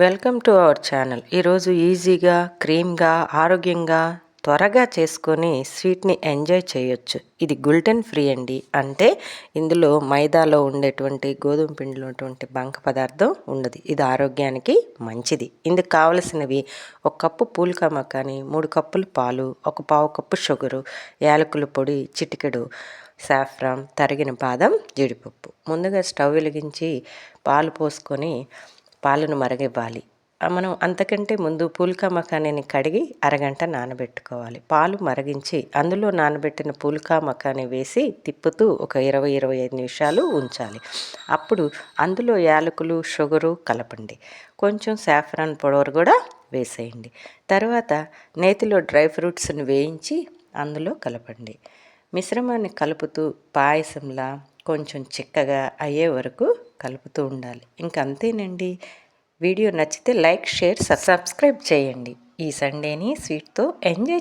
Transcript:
Welcome to our channel. ఈరోజు ఈజీగా, క్రీమ్గా, ఆరోగ్యంగా, త్వరగా చేసుకొని స్వీట్ని ఎంజాయ్ చేయొచ్చు. ఇది గ్లూటెన్ ఫ్రీ అండి. అంటే ఇందులో మైదాలో ఉండేటువంటి గోధుమ పిండిలో ఉన్నటువంటి బంక పదార్థం ఉండదు. ఇది ఆరోగ్యానికి మంచిది. ఇందుకు కావలసినవి 1 కప్పు పూల్కా మకాని, 3 కప్పులు పాలు, 1 పావు కప్పు షుగరు, యాలకుల పొడి, చిటికెడు సాఫ్రాన్, తరిగిన బాదం, జీడిపప్పు. ముందుగా స్టవ్ వెలిగించి పాలు పోసుకొని పాలను మరగివ్వాలి. మనం అంతకంటే ముందు పూల్కా మకానీని కడిగి అరగంట నానబెట్టుకోవాలి. పాలు మరిగించి అందులో నానబెట్టిన పూల్కా మకానీ వేసి తిప్పుతూ ఒక 20-25 నిమిషాలు ఉంచాలి. అప్పుడు అందులో యాలకులు, షుగరు కలపండి. కొంచెం సాఫ్రాన్ పౌడర్ కూడా వేసేయండి. తర్వాత నేతిలో డ్రై ఫ్రూట్స్ని వేయించి అందులో కలపండి. మిశ్రమాన్ని కలుపుతూ పాయసంలా కొంచెం చిక్కగా అయ్యే వరకు కలుపుతూ ఉండాలి. ఇంకంతేనండి. వీడియో నచ్చితే లైక్, షేర్, సబ్స్క్రైబ్ చేయండి. ఈ సండేని స్వీట్తో ఎంజాయ్